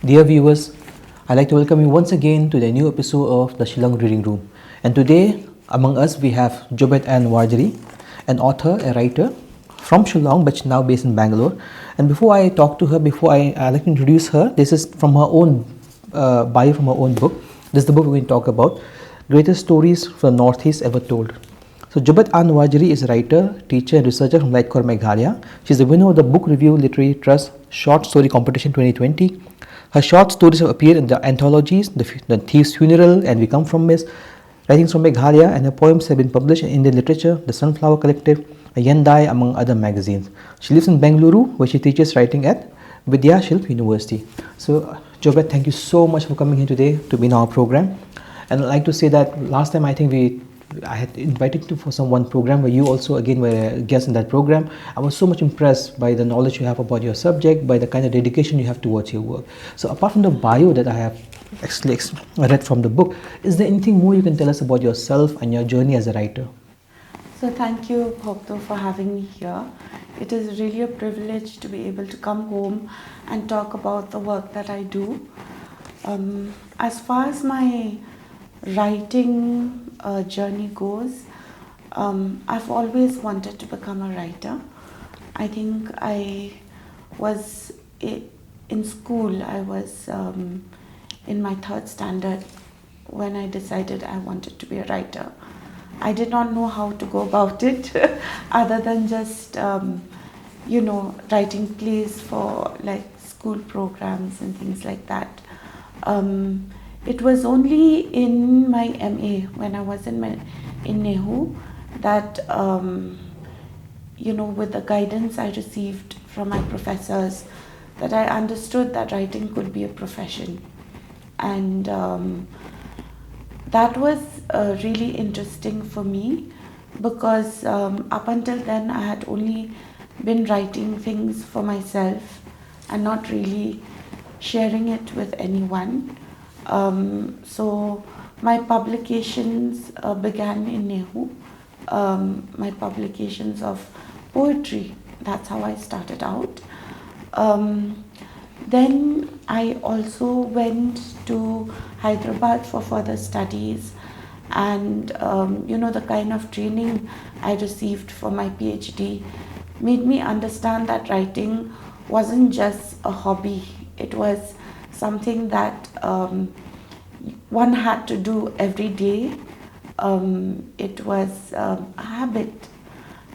Dear viewers, I'd like to welcome you once again to the new episode of the Shillong Reading Room. And today, among us, we have Jobeth Ann Warjri, an author, a writer from Shillong, but now based in Bangalore. And before I talk to her, I'd like to introduce her. This is from her own bio from her own book. This is the book we're going to talk about, Greatest Stories from the Northeast Ever Told. So Jobeth Ann Warjri is a writer, teacher and researcher from Laikor, Meghalaya. She's the winner of the Book Review Literary Trust Short Story Competition 2020. Her short stories have appeared in the anthologies, The Thief's Funeral and We Come From Mist, Writings from Meghalaya, and her poems have been published in Indian Literature, The Sunflower Collective, Yendai, among other magazines. She lives in Bengaluru, where she teaches writing at Vidyashilp University. So, Jobeth, thank you so much for coming here today to be in our program. And I'd like to say that last time I had invited you for one program where you also again were a guest in that program. I was so much impressed by the knowledge you have about your subject, by the kind of dedication you have towards your work. So apart from the bio that I have actually read from the book, is there anything more you can tell us about yourself and your journey as a writer? So thank you, Bhakto, for having me here. It is really a privilege to be able to come home and talk about the work that I do. As far as my writing journey goes, I've always wanted to become a writer. I think I was in school, I was in my third standard when I decided I wanted to be a writer. I did not know how to go about it other than just, writing plays for like school programs and things like that. It was only in my MA, when I was in NEHU, that, with the guidance I received from my professors, that I understood that writing could be a profession. And that was really interesting for me because up until then I had only been writing things for myself and not really sharing it with anyone. So my publications began in NEHU, my publications of poetry. That's how I started out. Then I also went to Hyderabad for further studies, and the kind of training I received for my PhD made me understand that writing wasn't just a hobby. It was something that one had to do every day. It was a habit.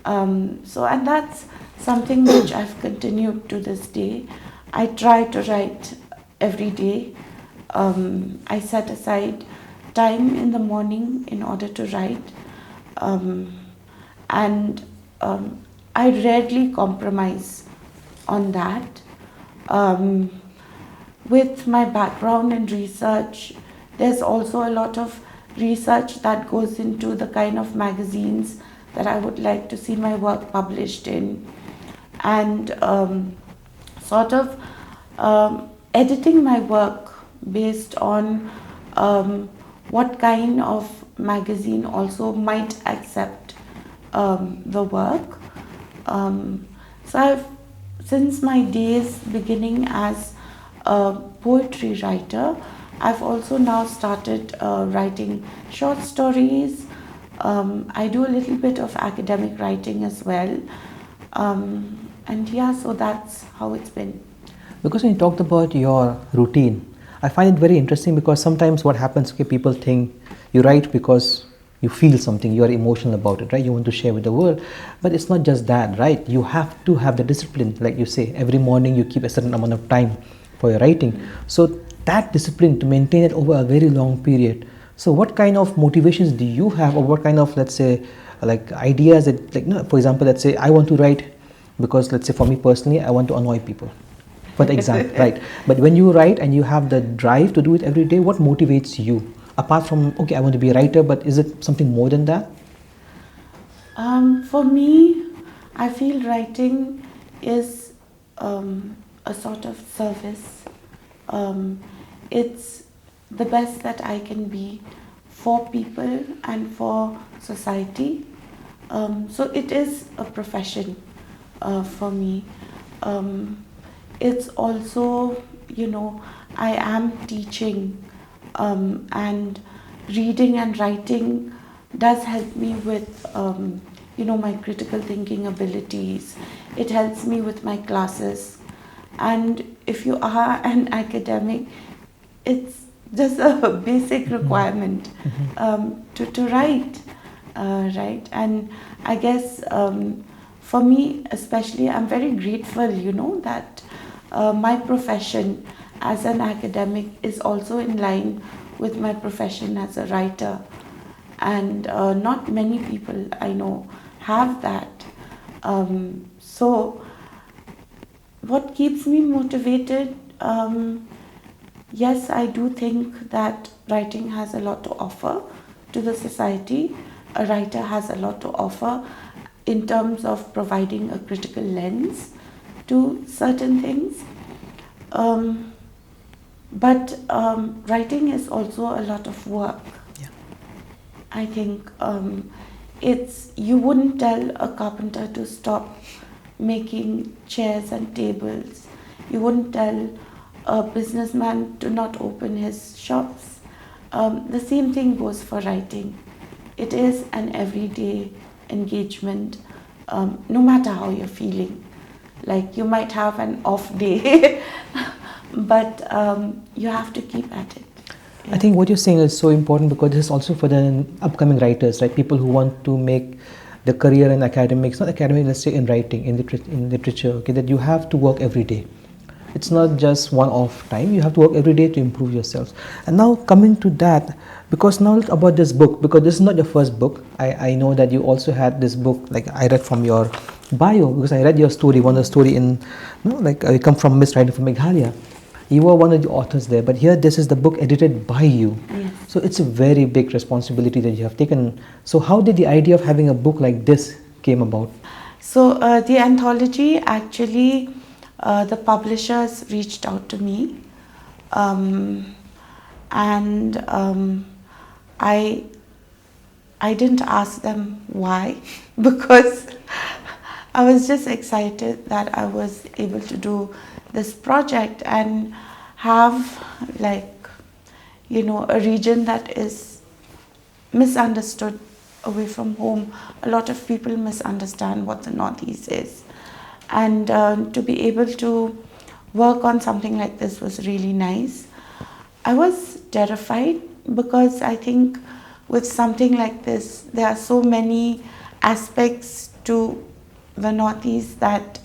And that's something which I've continued to this day. I try to write every day. I set aside time in the morning in order to write. I rarely compromise on that. With my background in research, there's also a lot of research that goes into the kind of magazines that I would like to see my work published in, and editing my work based on what kind of magazine also might accept the work. Since my days beginning as a poetry writer, I've also now started writing short stories. I do a little bit of academic writing as well. So that's how it's been. Because when you talked about your routine, I find it very interesting because sometimes what happens, people think you write because you feel something, you are emotional about it, right? You want to share with the world. But it's not just that, right? You have to have the discipline, like you say, every morning you keep a certain amount of time for your writing. So that discipline, to maintain it over a very long period. So what kind of motivations do you have, or what kind of, let's say, like ideas that, for example, let's say I want to write because, let's say for me personally, I want to annoy people, for the example, right? But when you write and you have the drive to do it every day, what motivates you? Apart from, okay, I want to be a writer, but is it something more than that? For me, I feel writing is a sort of service. It's the best that I can be for people and for society. So it is a profession for me. It's also I am teaching, and reading and writing does help me with, my critical thinking abilities. It helps me with my classes. And if you are an academic, it's just a basic requirement to write, right? And I guess for me especially, I'm very grateful, that my profession as an academic is also in line with my profession as a writer. And not many people I know have that. So what keeps me motivated? Yes, I do think that writing has a lot to offer to the society. A writer has a lot to offer in terms of providing a critical lens to certain things. But writing is also a lot of work. Yeah. I think you wouldn't tell a carpenter to stop making chairs and tables. You wouldn't tell a businessman to not open his shops. The same thing goes for writing. It is an everyday engagement, no matter how you're feeling. Like you might have an off day, but you have to keep at it. I think what you're saying is so important because this is also for the upcoming writers, right? People who want to make the career in academics, not academic, let's say in writing, in literature, okay, that you have to work every day. It's not just one-off time, you have to work every day to improve yourselves. And now coming to that, because now about this book, because this is not your first book, I know that you also had this book, like I read from your bio, because I read your story, one of the story in, I come from Miss Writer from Meghalaya. You were one of the authors there, but here this is the book edited by you. Yes. So it's a very big responsibility that you have taken. So how did the idea of having a book like this came about? So the anthology, actually, the publishers reached out to me, and I didn't ask them why, because I was just excited that I was able to do this project and have a region that is misunderstood away from home. A lot of people misunderstand what the Northeast is, and to be able to work on something like this was really nice. I was terrified because I think with something like this there are so many aspects to the Northeast that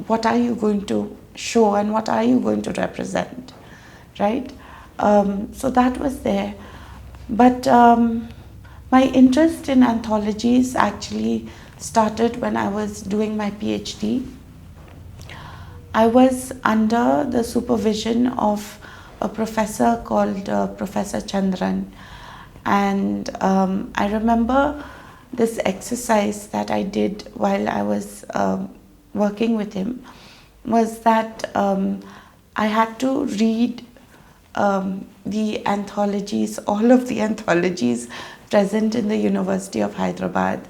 what are you going to show and what are you going to represent, right? So that was there. But my interest in anthologies actually started when I was doing my PhD. I was under the supervision of a professor called Professor Chandran, and I remember this exercise that I did while I was working with him was that I had to read the anthologies, all of the anthologies present in the University of Hyderabad.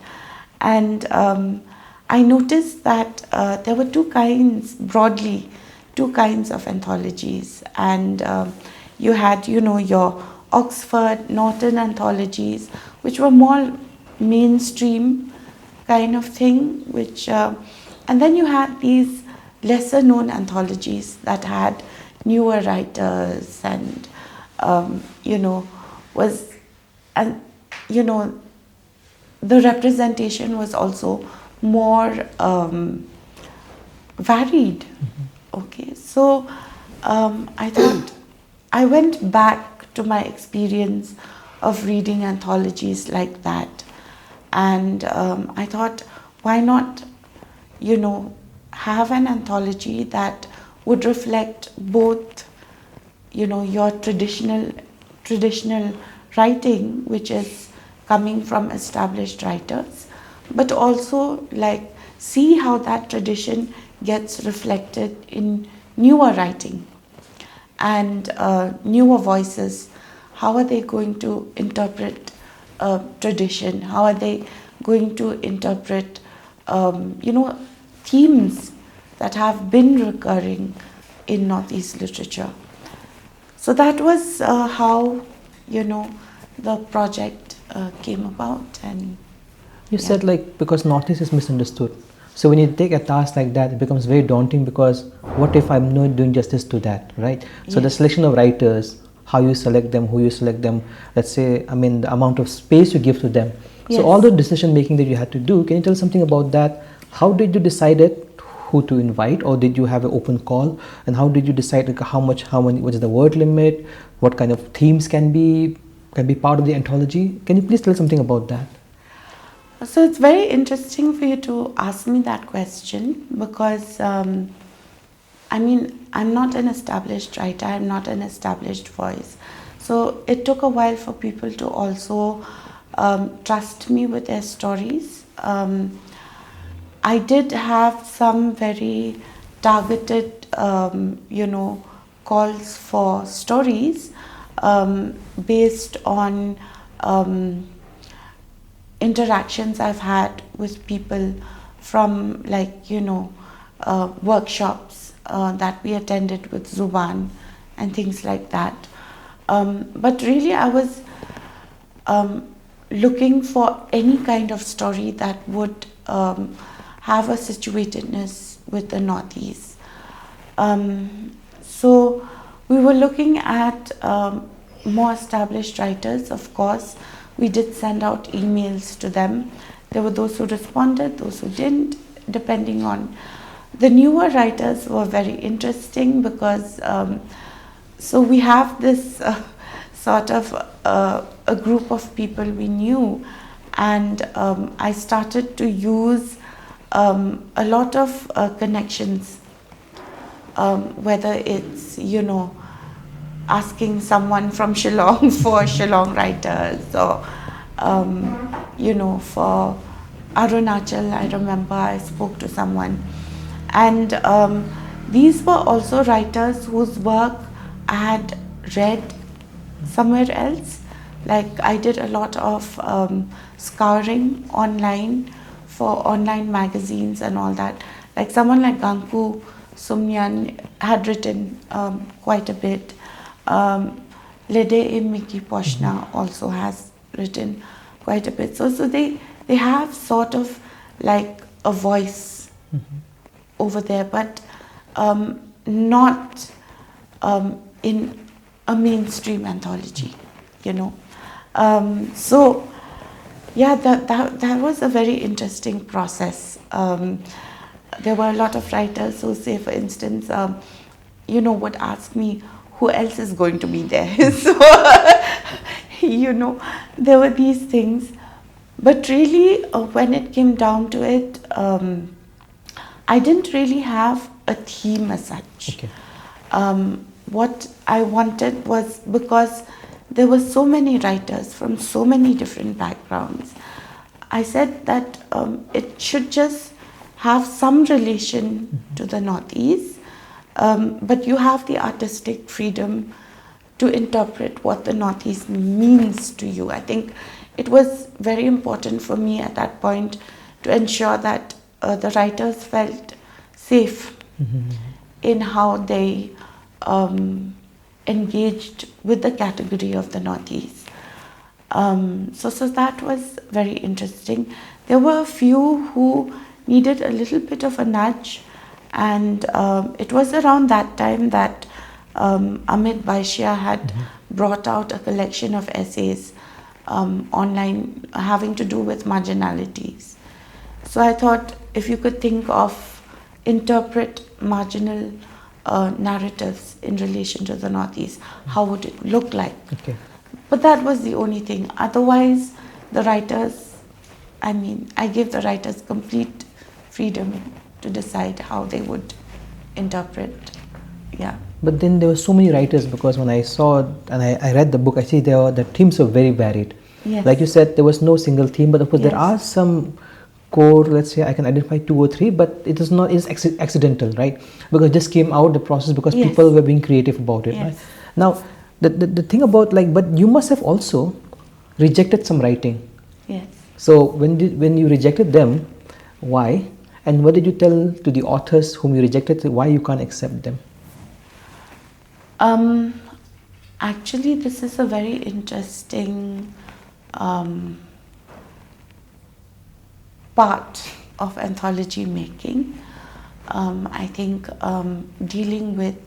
And I noticed that there were broadly two kinds of anthologies. And you had, your Oxford, Norton anthologies, which were more mainstream kind of thing, and then you had these lesser known anthologies that had newer writers and the representation was also more varied. Okay, so I thought I went back to my experience of reading anthologies like that, and I thought, why not have an anthology that would reflect both your traditional writing, which is coming from established writers, but also see how that tradition gets reflected in newer writing and newer voices. How are they going to interpret tradition? How are they going to interpret themes that have been recurring in Northeast literature. So that was how, the project came about. And you said because Northeast is misunderstood. So when you take a task like that, it becomes very daunting, because what if I'm not doing justice to that, right? So the selection of writers, how you select them, who you select them, let's say, the amount of space you give to them. Yes. So all the decision making that you had to do, can you tell something about that? How did you decide who to invite, or did you have an open call? And how did you decide how many, what is the word limit? What kind of themes can be part of the anthology? Can you please tell something about that? So it's very interesting for you to ask me that question, because I'm not an established writer, I'm not an established voice. So it took a while for people to also trust me with their stories. I did have some very targeted, calls for stories based on interactions I've had with people from workshops that we attended with Zuban and things like that. But really I was looking for any kind of story that would have a situatedness with the Northeast. So we were looking at more established writers, of course. We did send out emails to them. There were those who responded, those who didn't, depending on. The newer writers were very interesting, because so we have this sort of a group of people we knew, and I started to use a lot of connections, whether it's asking someone from Shillong for Shillong writers, or for Arunachal, I remember I spoke to someone, and these were also writers whose work I had read somewhere else. Like I did a lot of scouring online for online magazines and all that. Like someone like Ganku Sumyan had written quite a bit. Lede Miki Poshna also has written quite a bit. So they have sort of like a voice over there, but not in a mainstream anthology, So yeah, that was a very interesting process. There were a lot of writers who say, for instance, would ask me, who else is going to be there? So, there were these things. But really, when it came down to it, I didn't really have a theme as such. Okay. What I wanted was, because there were so many writers from so many different backgrounds, I said that it should just have some relation to the Northeast, but you have the artistic freedom to interpret what the Northeast means to you. I think it was very important for me at that point to ensure that the writers felt safe in how they engaged with the category of the Northeast. So that was very interesting. There were a few who needed a little bit of a nudge, and it was around that time that Amit Baishya had brought out a collection of essays online having to do with marginalities. So I thought, if you could think of interpret marginal narratives in relation to the Northeast, how would it look like? Okay. But that was the only thing. Otherwise, the writers, I gave the writers complete freedom to decide how they would interpret. Yeah. But then there were so many writers, because when I saw and I read the book, I see the themes are very varied. Yes. Like you said, there was no single theme, but of course there are some core, let's say I can identify 2 or 3, but it is not, it's accidental, right? Because it just came out the process because people were being creative about it. Right? Now, the thing about but you must have also rejected some writing. Yes. So when you rejected them, why? And what did you tell to the authors whom you rejected, why you can't accept them? Um, Actually, this is a very interesting um, part of anthology making. I think dealing with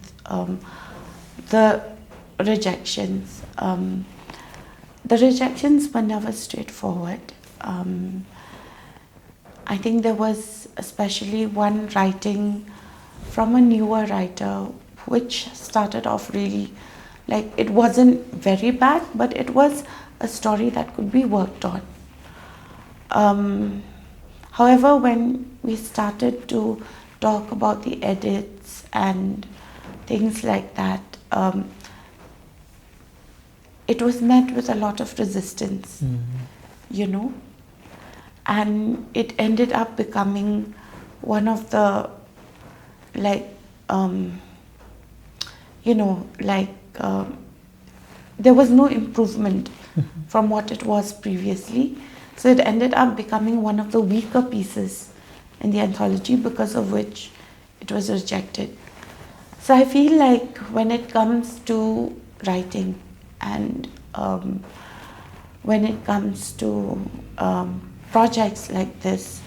the rejections. The rejections were never straightforward. I think there was especially one writing from a newer writer which started off really like it wasn't very bad, but it was a story that could be worked on. However, when we started to talk about the edits and things like that, it was met with a lot of resistance, you know, and it ended up becoming one of the like there was no improvement from what it was previously, so it ended up becoming one of the weaker pieces in the anthology, because of which it was rejected. So I feel like when it comes to writing and when it comes to projects like this,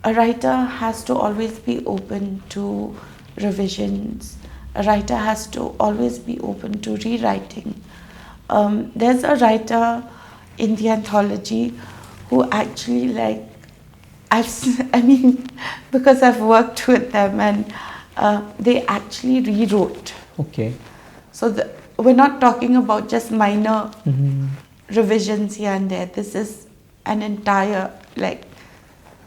a writer has to always be open to revisions. A writer has to always be open to rewriting. There's a writer in the anthology who actually because I've worked with them, and they actually rewrote. Okay. So we're not talking about just minor revisions here and there. This is an entire,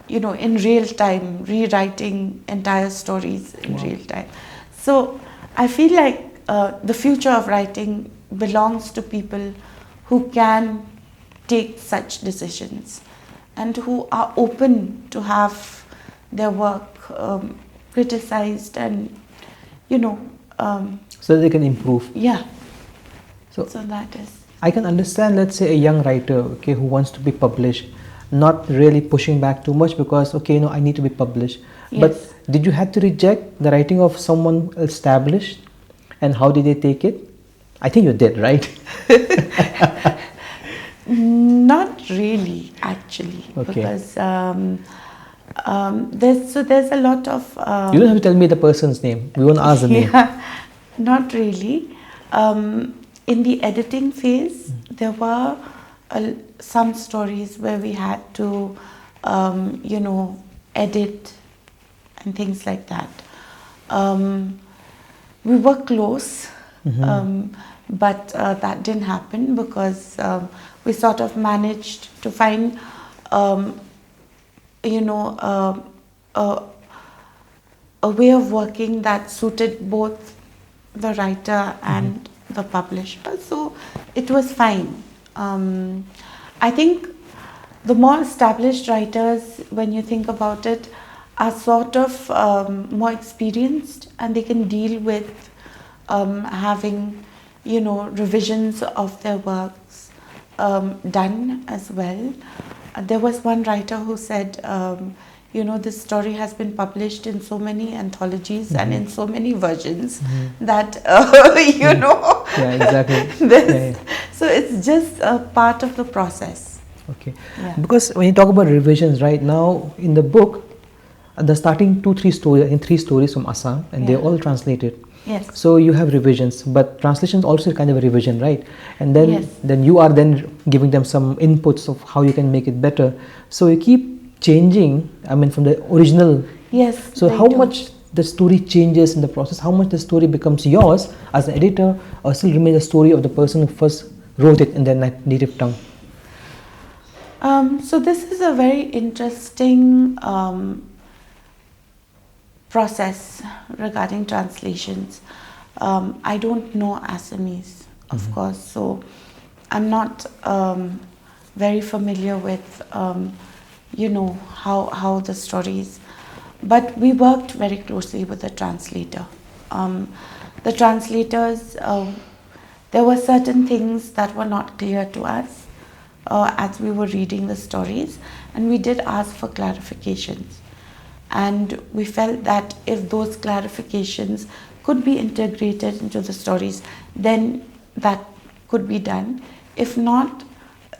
in real time, rewriting entire stories in real time. So I feel like the future of writing belongs to people who can take such decisions and who are open to have their work criticized and, so they can improve. Yeah. So that is. I can understand, let's say, a young writer, okay, who wants to be published, not really pushing back too much because, okay, I need to be published. Yes. But did you have to reject the writing of someone established, and how did they take it? I think you did, right? Not really, actually, Okay. because there's a lot of. You don't have to tell me the person's name. We won't ask the name. Not really. In the editing phase, there were some stories where we had to, edit and things like that. We were close, but that didn't happen because we sort of managed to find, a way of working that suited both the writer and the publisher. So it was fine. I think the more established writers, when you think about it, are sort of more experienced, and they can deal with having, revisions of their works done as well. There was one writer who said, this story has been published in so many anthologies and in so many versions that, Yeah, exactly. So it's just a part of the process. Okay. Yeah. Because when you talk about revisions, right now in the book, the starting 3 stories from Assam, and they're all translated. Yes. So you have revisions, but translation is also kind of a revision, right? And then Yes. then you are then giving them some inputs of how you can make it better. So you keep changing. From the original. Yes. So how much the story changes in the process? How much the story becomes yours as an editor, or still remains the story of the person who first wrote it in their native tongue? So this is a very interesting process regarding translations. I don't know Assamese, of course, so I'm not very familiar with how the stories, but we worked very closely with the translator. The translators, there were certain things that were not clear to us as we were reading the stories, and we did ask for clarifications. and we felt that if those clarifications could be integrated into the stories, then that could be done. If not,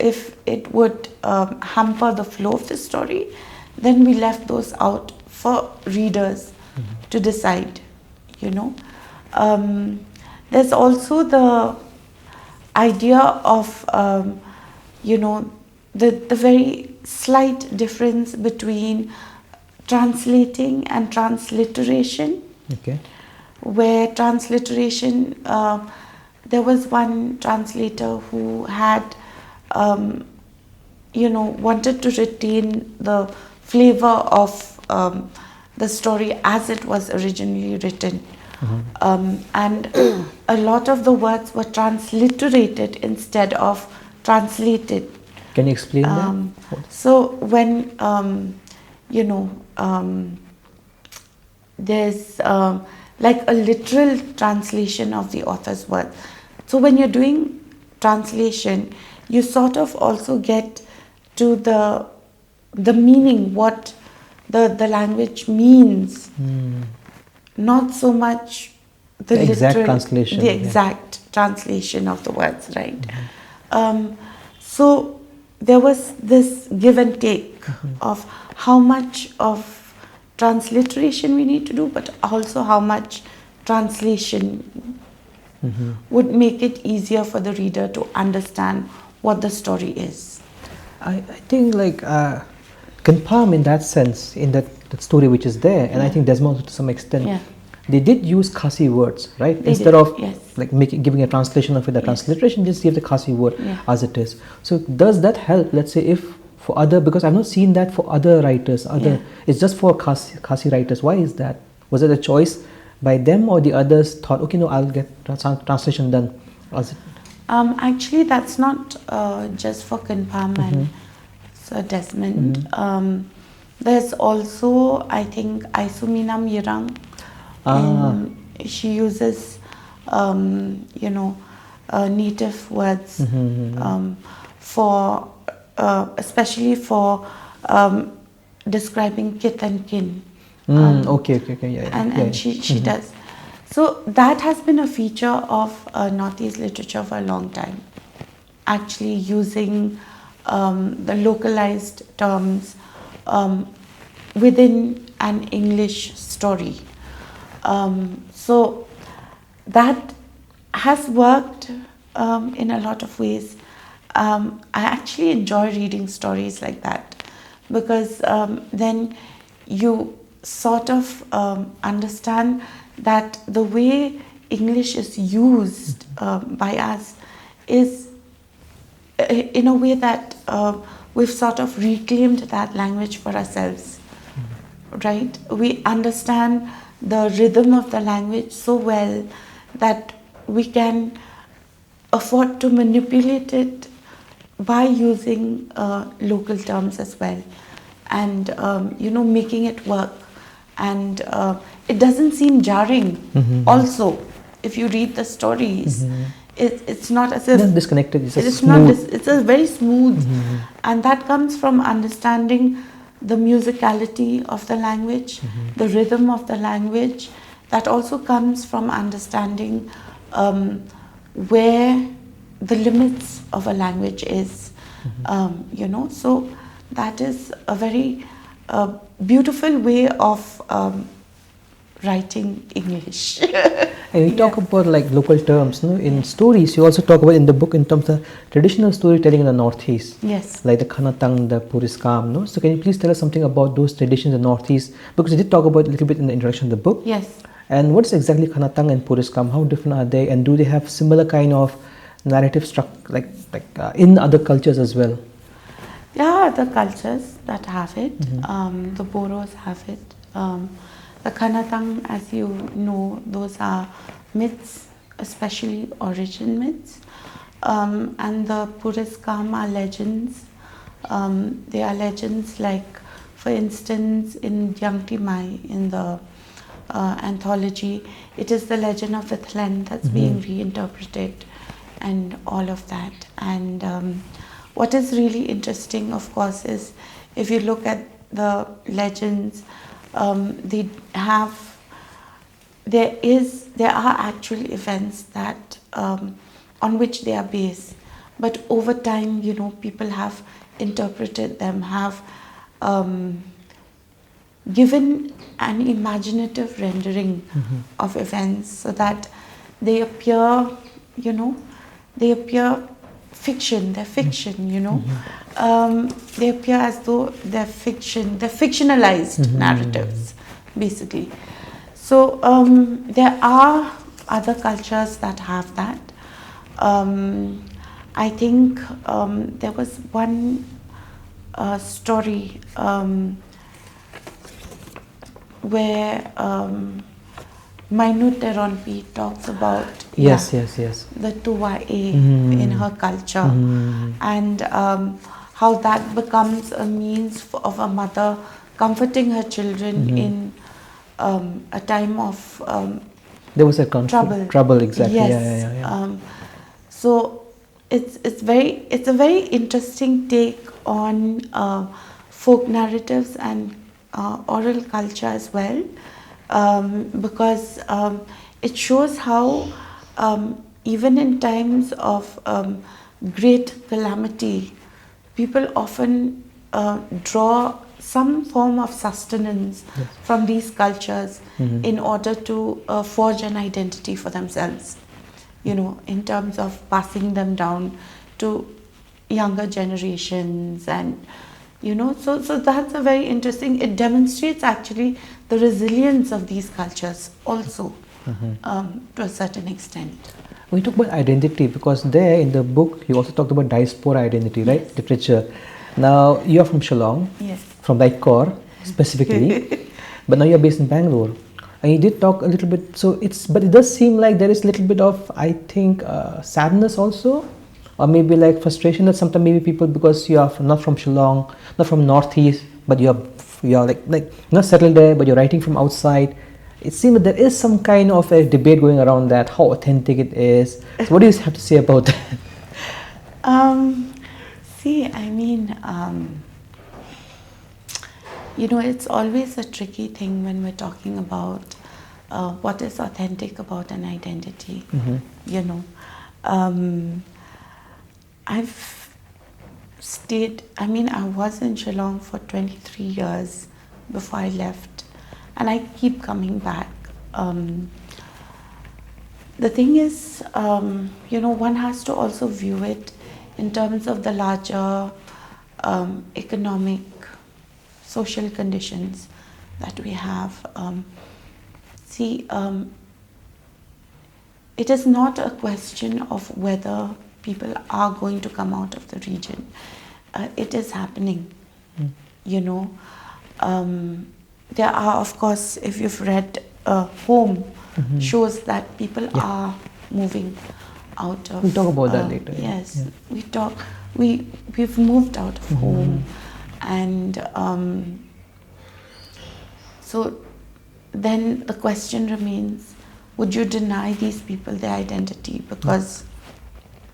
if it would hamper the flow of the story, then we left those out for readers to decide, you know. There's also the idea of, you know, the very slight difference between translating and transliteration. Okay. Where transliteration, there was one translator who had, you know, wanted to retain the flavor of the story as it was originally written. And a lot of the words were transliterated instead of translated. Can you explain that? So when, you know, there's like a literal translation of the author's words. So when you're doing translation, you sort of also get to the meaning, what the language means, not so much the exact literal, translation. the exact translation of the words, right? So there was this give and take of how much of transliteration we need to do, but also how much translation would make it easier for the reader to understand what the story is. I think like Kanpam in that sense, in that story which is there, and I think Desmond to some extent, they did use Khasi words, right? Instead of like giving a translation of it, the transliteration just give the Khasi word as it is. So does that help, let's say, if for other, because I've not seen that for other writers, it's just for Khasi writers. Why is that? Was it a choice by them, or the others thought, okay, no, I'll get translation done? Actually, that's not just for Kanpam and Sir Desmond. There's also, I think, Aisuminam Yirang. She uses, you know, native words for, especially for describing kith and kin. Okay, And she does. So that has been a feature of Northeast literature for a long time. Actually using the localized terms within an English story. So that has worked in a lot of ways. I actually enjoy reading stories like that, because then you sort of understand that the way English is used by us is in a way that we've sort of reclaimed that language for ourselves, right? We understand the rhythm of the language so well that we can afford to manipulate it by using local terms as well, and you know, making it work. And it doesn't seem jarring. Also, if you read the stories, it's not as if not disconnected. It's a very smooth, and that comes from understanding the musicality of the language, the rhythm of the language. That also comes from understanding where the limits of a language is. You know, so that is a very beautiful way of writing English. And you talk about like local terms, no? In stories, you also talk about in the book in terms of traditional storytelling in the Northeast. Yes. Like the Khanatang, the Puriskam, no? So can you please tell us something about those traditions in the Northeast? Because you did talk about it a little bit in the introduction of the book. Yes. And what's exactly Khanatang and Puriskam? How different are they? And do they have similar kind of narrative structure, like in other cultures as well? There are other cultures that have it. The Boros have it. The Khanatang, as you know, those are myths, especially origin myths. And the Puriskam are legends. They are legends like, for instance, in Yangti Mai, in the anthology, it is the legend of the Thlen that's being reinterpreted and all of that. And what is really interesting, of course, is if you look at the legends, they have, there are actual events that on which they are based, but over time, you know, people have interpreted them, have given an imaginative rendering of events so that they appear, you know, they appear fiction, they're fiction, you know. They appear as though they're fiction, they're fictionalized narratives, basically. So there are other cultures that have that. I think there was one story where Minute Teronpi talks about Yes. the Tuwae in her culture, and how that becomes a means of a mother comforting her children in a time of There was a conflict. Trouble, exactly. Yes. Yeah. So it's a very interesting take on folk narratives and oral culture as well, because it shows how even in times of great calamity, people often draw some form of sustenance from these cultures in order to forge an identity for themselves, you know, in terms of passing them down to younger generations. And you know, so that's a very interesting, it demonstrates actually the resilience of these cultures also, to a certain extent. We talk about identity because there in the book you also talked about diaspora identity, right? Literature. Now you are from Shillong, from Laikor specifically, but now you're based in Bangalore. And you did talk a little bit, but it does seem like there is a little bit of, I think, sadness also, or maybe like frustration that sometimes maybe people, because you are not from Shillong, not from Northeast, but you are like not settled there, but you're writing from outside. It seems that there is some kind of a debate going around that, how authentic it is. So what do you have to say about that? See, I mean, you know, it's always a tricky thing when we're talking about what is authentic about an identity. You know, I've stayed, I mean, I was in Shillong for 23 years before I left, and I keep coming back. The thing is, you know, one has to also view it in terms of the larger economic, social conditions that we have. It is not a question of whether people are going to come out of the region. It is happening, you know. There are, of course, if you've read Home, shows that people are moving out of. We'll talk about that later. Yes, we've moved out of home, and so then the question remains: would you deny these people their identity because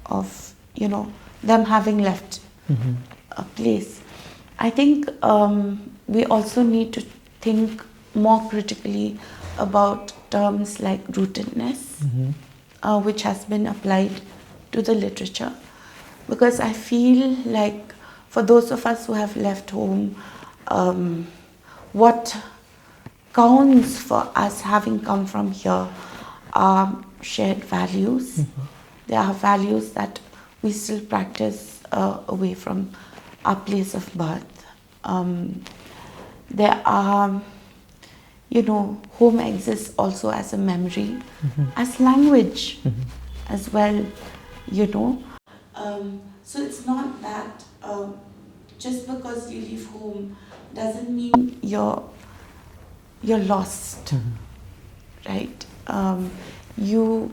of, you know, them having left a place? I think we also need to think more critically about terms like rootedness, which has been applied to the literature, because I feel like for those of us who have left home, what counts for us having come from here are shared values. There are values that we still practice away from our place of birth. There are, you know, home exists also as a memory, as language as well, you know. So it's not that just because you leave home doesn't mean you're lost, right? You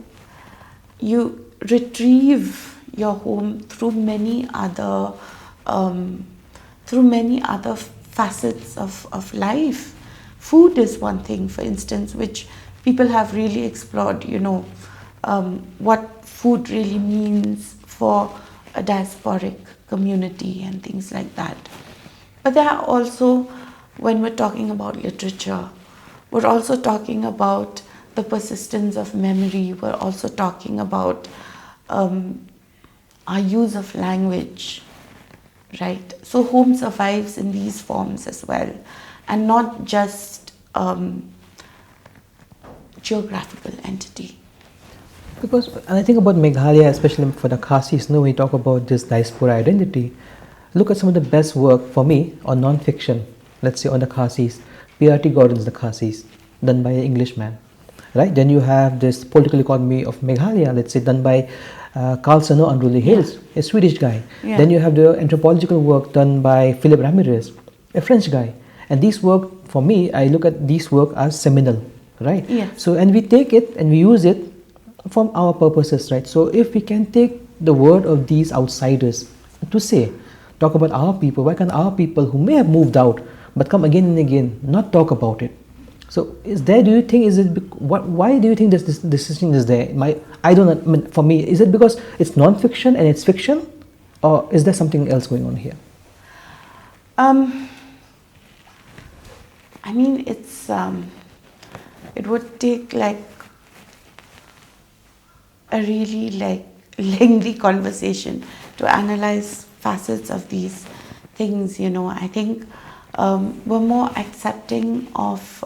retrieve your home through many other facets of life. Food is one thing, for instance, which people have really explored, you know, what food really means for a diasporic community and things like that. But there are also when we're talking about literature, we're also talking about the persistence of memory. We're also talking about our use of language, right? So home survives in these forms as well, and not just geographical entity. Because and I think about Meghalaya, especially for the Khasis, when we talk about this diaspora identity, look at some of the best work for me on non-fiction, let's say on the Khasis, PRT Gordon's The Khasis, done by an Englishman, right? Then you have this political economy of Meghalaya, let's say, done by Carl Sano Unruly Hills, a Swedish guy. Yeah. Then you have the anthropological work done by Philip Ramirez, a French guy. And these work, for me, I look at these work as seminal, right? Yes. So, and we take it and we use it from our purposes, right? So if we can take the word of these outsiders to say, talk about our people, why can't our people who may have moved out but come again and again not talk about it? So is there, do you think, is it, why do you think this decision is there? I don't know, I mean, for me, is it because it's non-fiction and it's fiction, or is there something else going on here? I mean, it's it would take like a really lengthy conversation to analyze facets of these things. I think we're more accepting of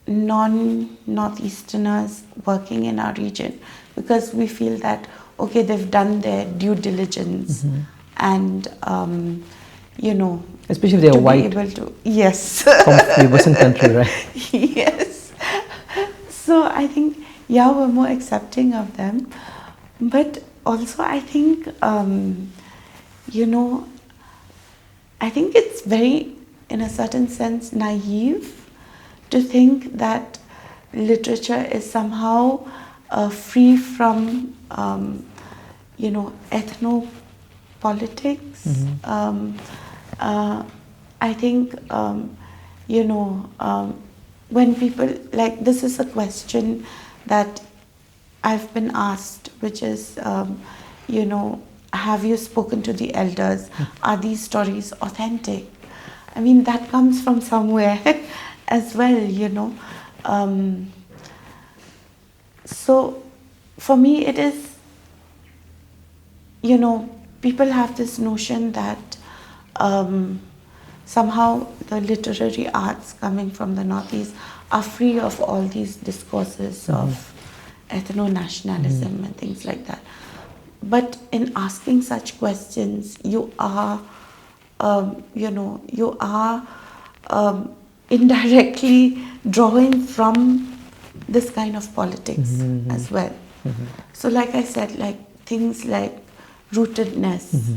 non-Northeasterners working in our region because we feel that, okay, they've done their due diligence and especially if they are white, yes, from the Western country, right? Yes. So I think, yeah, we're more accepting of them, but also I think I think it's very, in a certain sense, naive to think that literature is somehow free from ethnopolitics. I think when people, like, this is a question that I've been asked, which is, have you spoken to the elders? Are these stories authentic? I mean, that comes from somewhere as well, So for me, it is, people have this notion that somehow the literary arts coming from the Northeast are free of all these discourses of ethno-nationalism and things like that. But in asking such questions, you are, indirectly drawing from this kind of politics as well. So like I said, like things like rootedness,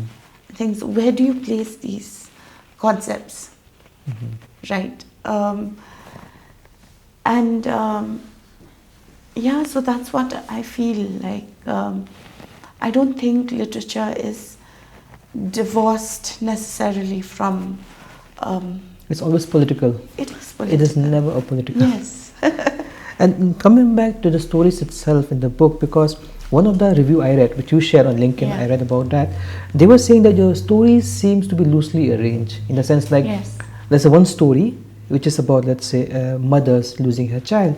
things, where do you place these concepts, right? Yeah, so that's what I feel like. I don't think literature is divorced necessarily from... it's always political. It is political. It is never a political. Yes. And coming back to the stories itself in the book, because one of the review I read, which you shared on LinkedIn, I read about that, they were saying that your stories seems to be loosely arranged, in the sense like, there's one story which is about, let's say, mothers losing her child.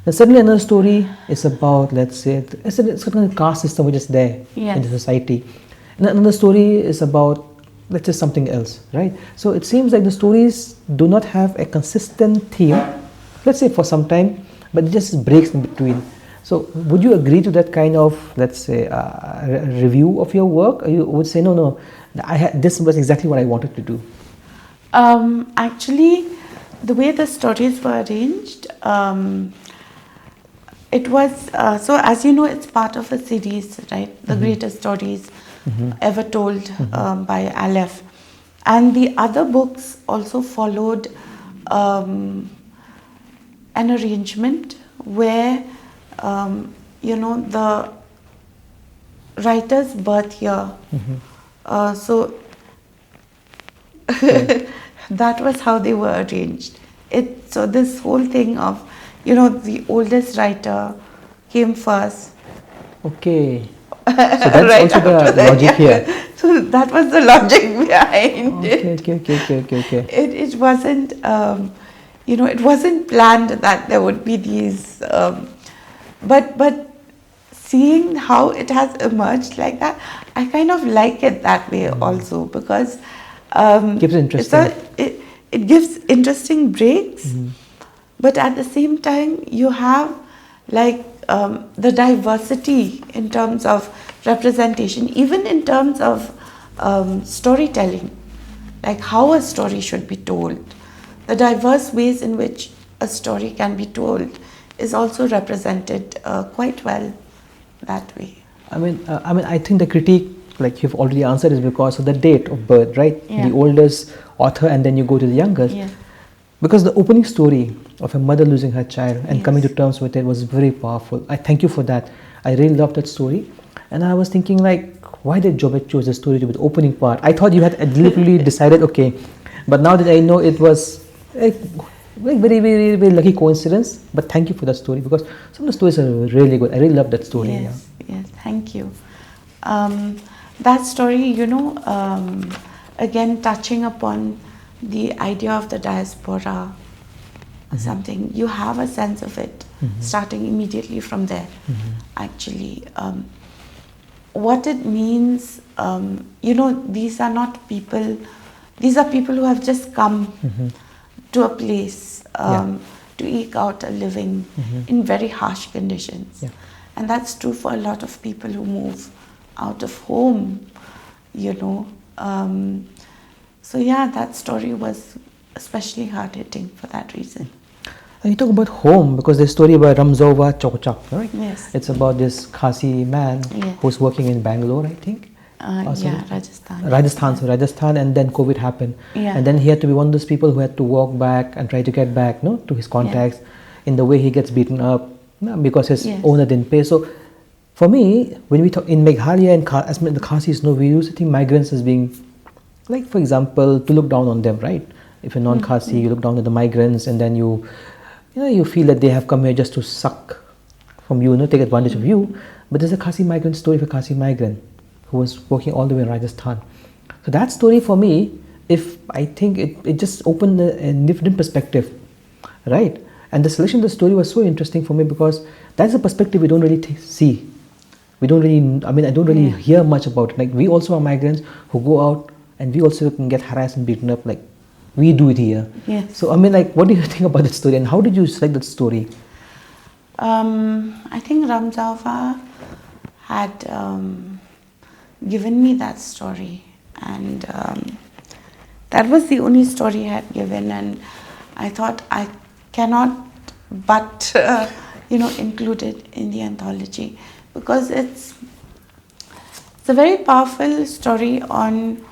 Then suddenly another story is about, let's say, it's a certain caste system which is there in the society. And another story is about, let's say, something else, right? So it seems like the stories do not have a consistent theme, let's say, for some time, but it just breaks in between. So would you agree to that kind of, let's say, review of your work? Or you would say, no, this was exactly what I wanted to do? Actually, the way the stories were arranged, it was, so as you know, it's part of a series, right? The greatest stories ever told by Aleph. And the other books also followed an arrangement where, the writer's birth year. So that was how they were arranged. So this whole thing of, the oldest writer came first. Okay. So that's right also the after that, logic here. So that was the logic behind it. Okay. It wasn't, it wasn't planned that there would be these, but seeing how it has emerged like that, I kind of like it that way also, because Keeps it interesting. it gives interesting breaks, but at the same time you have like the diversity in terms of representation, even in terms of storytelling, like how a story should be told. The diverse ways in which a story can be told is also represented quite well that way. I think the critique, like you've already answered, is because of the date of birth, right? Yeah. The oldest author, and then you go to the youngest. Yeah. Because the opening story of a mother losing her child and Yes. coming to terms with it was very powerful. I thank you for that. I really loved that story. And I was thinking, like, why did Jobeth choose the story to be the opening part? I thought you had deliberately decided, okay. But now that I know, it was like very lucky coincidence. But thank you for that story, because some of the stories are really good. I really love that story. Yes, thank you. That story, again touching upon the idea of the diaspora, something, you have a sense of it starting immediately from there, actually. What it means, these are not people, these are people who have just come to a place to eke out a living in very harsh conditions. Yeah. And that's true for a lot of people who move out of home, So that story was especially hard-hitting for that reason. And you talk about home, because there's a story about Ramzova Chokchak, right? Yes. It's about this Khasi man who's working in Bangalore, I think. Rajasthan, and then COVID happened. Yeah. And then he had to be one of those people who had to walk back and try to get back to his contacts. In the way he gets beaten up because his owner didn't pay. So for me, when we talk in Meghalaya and as the Khasis know, we use migrants as being, like, for example, to look down on them, right? If you're non-Khasi, you look down at the migrants, and then you feel that they have come here just to suck from you, take advantage of you. But there's a Khasi migrant story of a Khasi migrant who was working all the way in Rajasthan. So that story for me, I think it just opened a different perspective, right? And the selection of the story was so interesting for me, because that's a perspective we don't really see. We don't really, I don't really hear much about it. Like, we also are migrants who go out, and we also can get harassed and beaten up, like we do it here. Yes. So, what do you think about that story, and how did you select that story? I think Ramzava had given me that story, and that was the only story he had given, and I thought I cannot but include it in the anthology, because it's a very powerful story on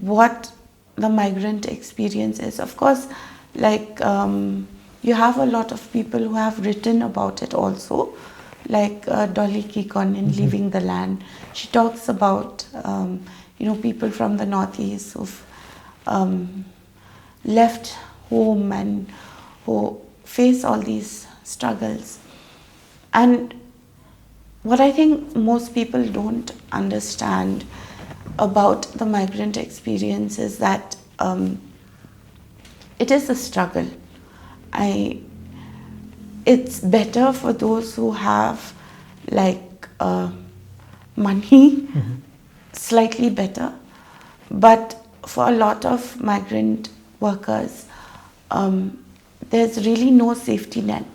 what the migrant experience is. Of course, like you have a lot of people who have written about it also, like Dolly Kikon in Leaving the Land. She talks about people from the Northeast who've left home and who face all these struggles. And what I think most people don't understand about the migrant experience is that it is a struggle. It's better for those who have money, slightly better, but for a lot of migrant workers, there's really no safety net.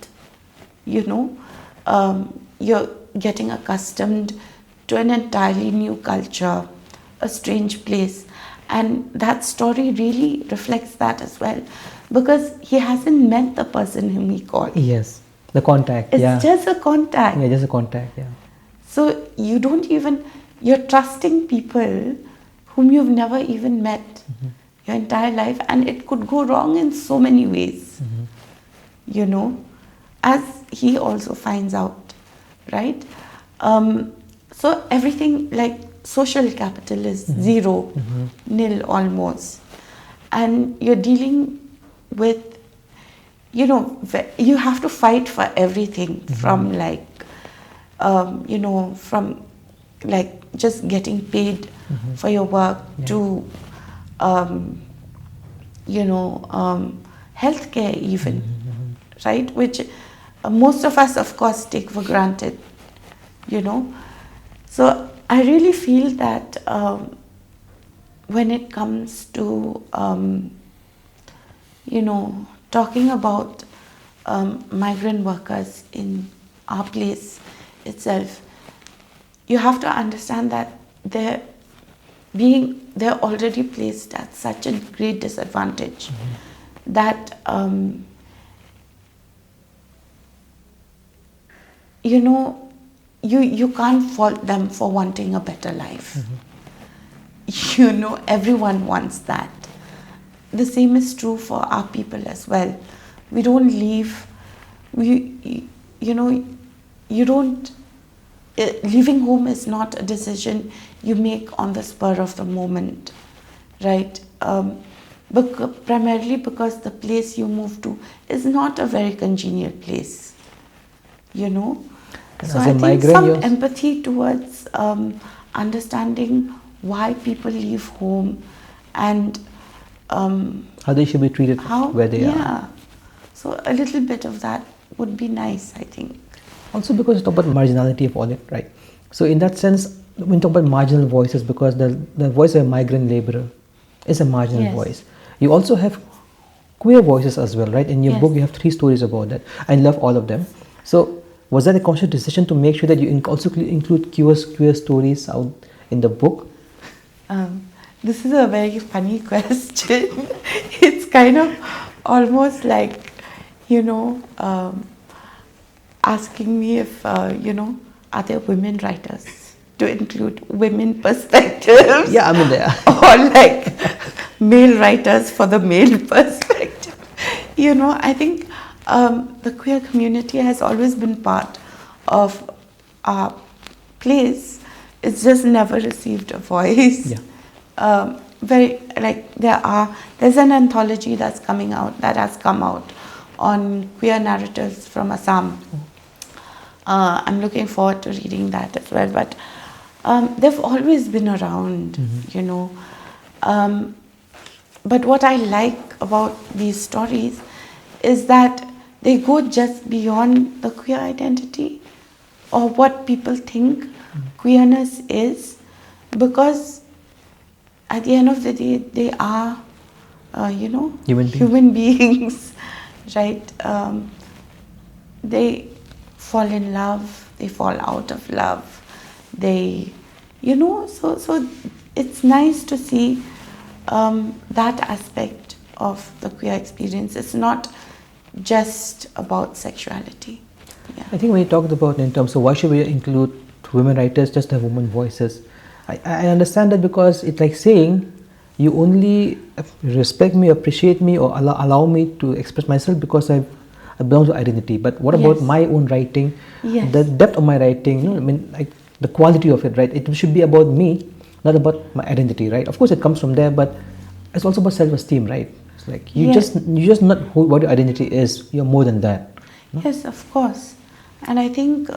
You're getting accustomed to an entirely new culture, a strange place, and that story really reflects that as well, because he hasn't met the person whom he called. Yes, the contact. It's just a contact. Yeah, just a contact. Yeah. So you're trusting people whom you've never even met your entire life, and it could go wrong in so many ways. As he also finds out, right? So everything, like social capital is zero, nil almost. And you're dealing with, you have to fight for everything from from like just getting paid for your work to healthcare even, right? Which most of us, of course, take for granted, So I really feel that when it comes to, talking about migrant workers in our place itself, you have to understand that they're already placed at such a great disadvantage that you can't fault them for wanting a better life. Everyone wants that. The same is true for our people as well. We don't leave. Leaving home is not a decision you make on the spur of the moment, right? Primarily because the place you move to is not a very congenial place, So I think some empathy towards understanding why people leave home and how they should be treated where they are. Yeah. So a little bit of that would be nice, I think. Also because you talk about marginality of all it, right? So in that sense, when you talk about marginal voices, because the voice of a migrant laborer is a marginal voice. You also have queer voices as well, right? In your book, you have 3 stories about that. I love all of them. So was that a conscious decision to make sure that you also include queer stories out in the book? This is a very funny question. It's kind of almost like, asking me if, are there women writers to include women perspectives? Yeah, I mean, there. Or like male writers for the male perspective. I think the queer community has always been part of our place. It's just never received a voice. Yeah. There's an anthology that has come out on queer narratives from Assam. I'm looking forward to reading that as well, but they've always been around, but what I like about these stories is that they go just beyond the queer identity or what people think queerness is, because at the end of the day, they are, human beings, right? They fall in love, they fall out of love, so it's nice to see that aspect of the queer experience. It's not just about sexuality. Yeah. I think when you talked about in terms of why should we include women writers, just have women voices, I understand that because it's like saying you only respect me, appreciate me, or allow me to express myself because I belong to identity. But what about my own writing, the depth of my writing, the quality of it, right? It should be about me, not about my identity, right? Of course it comes from there, but it's also about self-esteem, right? It's like you just not what your identity is, you're more than that. No? Yes, of course. And I think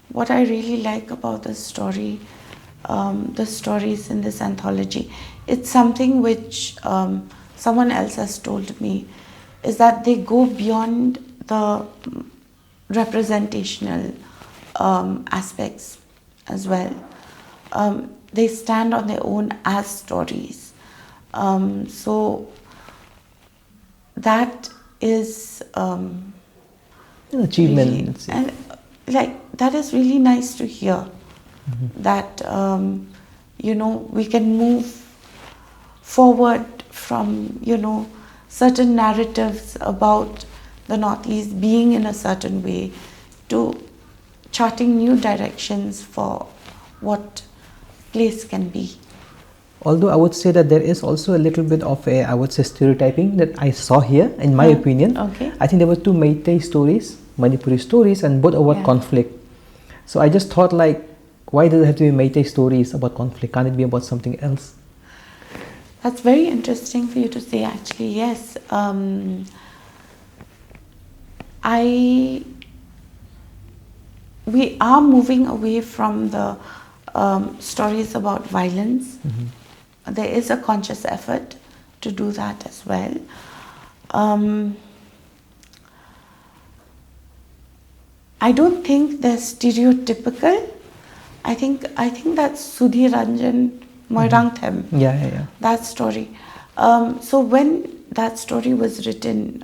what I really like about this story, the stories in this anthology, it's something which someone else has told me, is that they go beyond the representational aspects as well. They stand on their own as stories. So that is an achievement. Really, and that is really nice to hear. That we can move forward from certain narratives about the Northeast being in a certain way to charting new directions for what place can be. Although I would say that there is also a little bit of stereotyping that I saw here, in my opinion. Okay. I think there were 2 Meitei stories, Manipuri stories, and both about conflict. So I just thought, why does it have to be Meitei stories about conflict? Can't it be about something else? That's very interesting for you to say, actually. Yes. We are moving away from the stories about violence. There is a conscious effort to do that as well. I don't think they're stereotypical. I think that's Sudhir Ranjan Moirangthem. Yeah. That story. So when that story was written,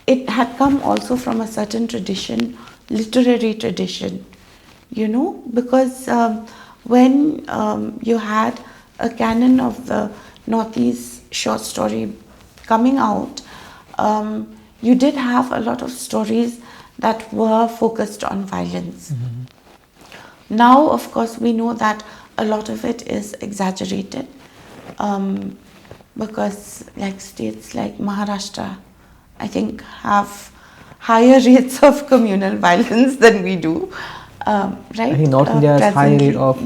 it had come also from a certain tradition, literary tradition, because when you had a canon of the Northeast short story coming out, you did have a lot of stories that were focused on violence. Now, of course, we know that a lot of it is exaggerated, because like states like Maharashtra, I think, have higher rates of communal violence than we do, right? I think North India has higher rate of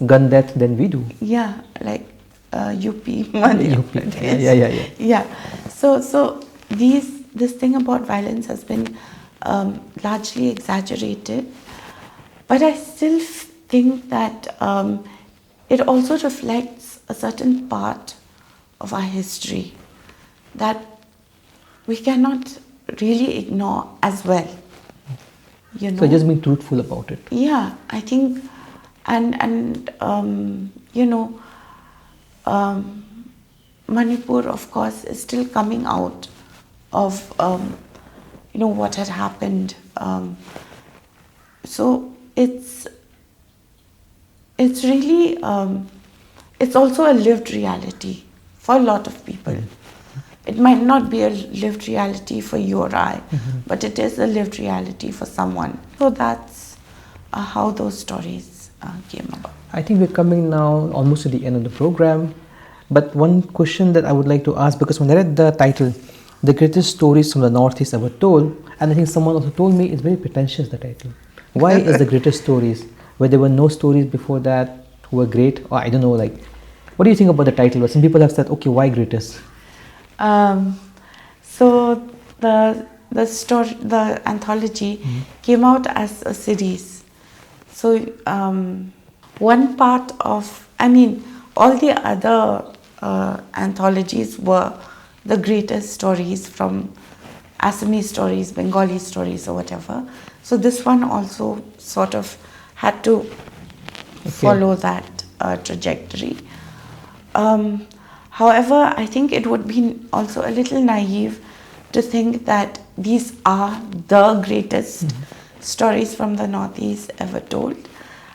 gun death than we do. Yeah, like UP, Madhya Pradesh. Yeah. So this thing about violence has been largely exaggerated, but I still think that it also reflects a certain part of our history that we cannot really ignore as well. So just being truthful about it. Yeah, I think, and Manipur, of course, is still coming out of what had happened. So it's really it's also a lived reality for a lot of people. It might not be a lived reality for you or I, but it is a lived reality for someone. So that's how those stories came about. I think we're coming now almost to the end of the program. But one question that I would like to ask, because when I read the title, The Greatest Stories from the Northeast Ever Told, and I think someone also told me it's very pretentious, the title. Why is the greatest stories, where there were no stories before that who were great? Or I don't know, like, what do you think about the title? Some people have said, okay, why greatest? So the story, the anthology came out as a series. So one part of, all the other anthologies were the greatest stories from Assamese stories, Bengali stories or whatever. So this one also sort of had to follow that trajectory. However, I think it would be also a little naive to think that these are the greatest stories from the Northeast ever told.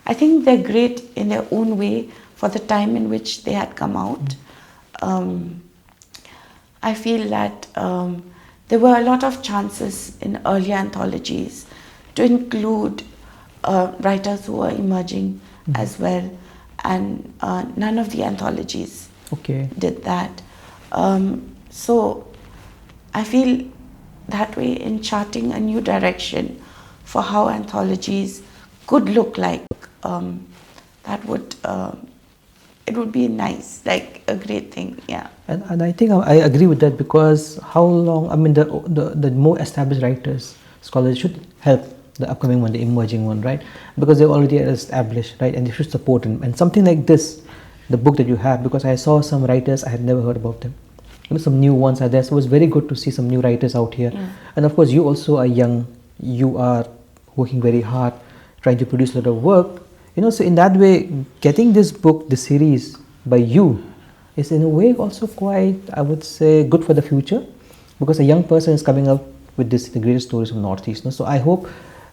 I think they're great in their own way for the time in which they had come out. I feel that there were a lot of chances in earlier anthologies to include writers who were emerging as well, and none of the anthologies did that. So I feel that way in charting a new direction for how anthologies could look like. That would it would be nice, like a great thing, yeah. And I think I agree with that, because how long, the more established writers, scholars should help the upcoming one, the emerging one, right? Because they're already established, right? And they should support them. And something like this, the book that you have, because I saw some writers, I had never heard about them. Some new ones are there, so it was very good to see some new writers out here. And of course, you also are young, you are working very hard, trying to produce a lot of work. So in that way, getting this book, this series by you is in a way also quite, I would say, good for the future, because a young person is coming up with this, the greatest stories from Northeast. So I hope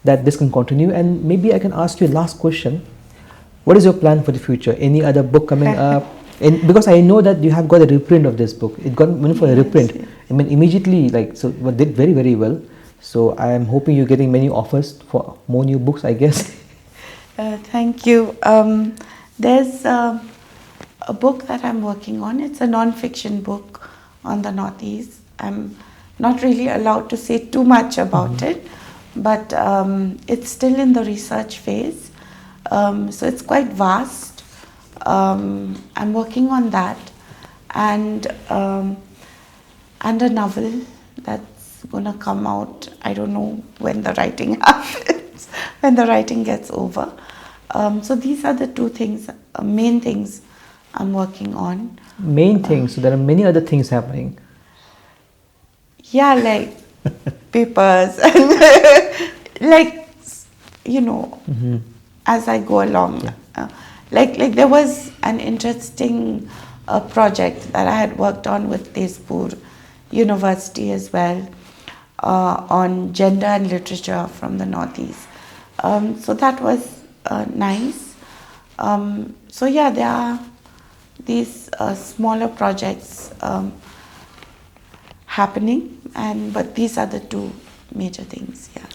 that this can continue, and maybe I can ask you a last question. What is your plan for the future? Any other book coming up? And because I know that you have got a reprint of this book, it got for a reprint. Immediately, it did very, very well. So I am hoping you're getting many offers for more new books, I guess. Thank you. There's a book that I'm working on. It's a non-fiction book on the Northeast. I'm not really allowed to say too much about it, but it's still in the research phase. So it's quite vast. I'm working on that, and a novel that's gonna come out. I don't know when the writing happens, when the writing gets over. So these are the two things, main things I'm working on. Main things. So there are many other things happening. Yeah, like papers and like, you know, as I go along. Like there was an interesting project that I had worked on with Diaspora University as well, on gender and literature from the Northeast. So that was nice. So yeah, there are these smaller projects happening, but these are the two major things. Yeah.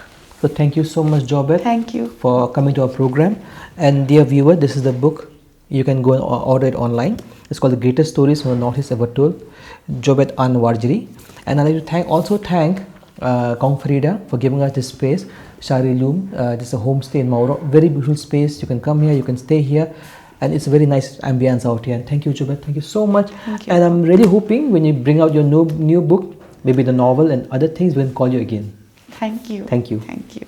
So thank you so much, Jobeth. Thank you for coming to our program. And dear viewer, this is the book. You can go and order it online. It's called The Greatest Stories from the Northeast Ever Told, Jobeth Ann Warjri. And I'd like to also thank Kong Farida for giving us this space. Shari Loom, this is a homestay in Mauro. Very beautiful space. You can come here, you can stay here. And it's a very nice ambience out here. And thank you, Jobeth. Thank you so much. Thank you. And I'm really hoping when you bring out your new book, maybe the novel and other things, we'll call you again. Thank you. Thank you. Thank you.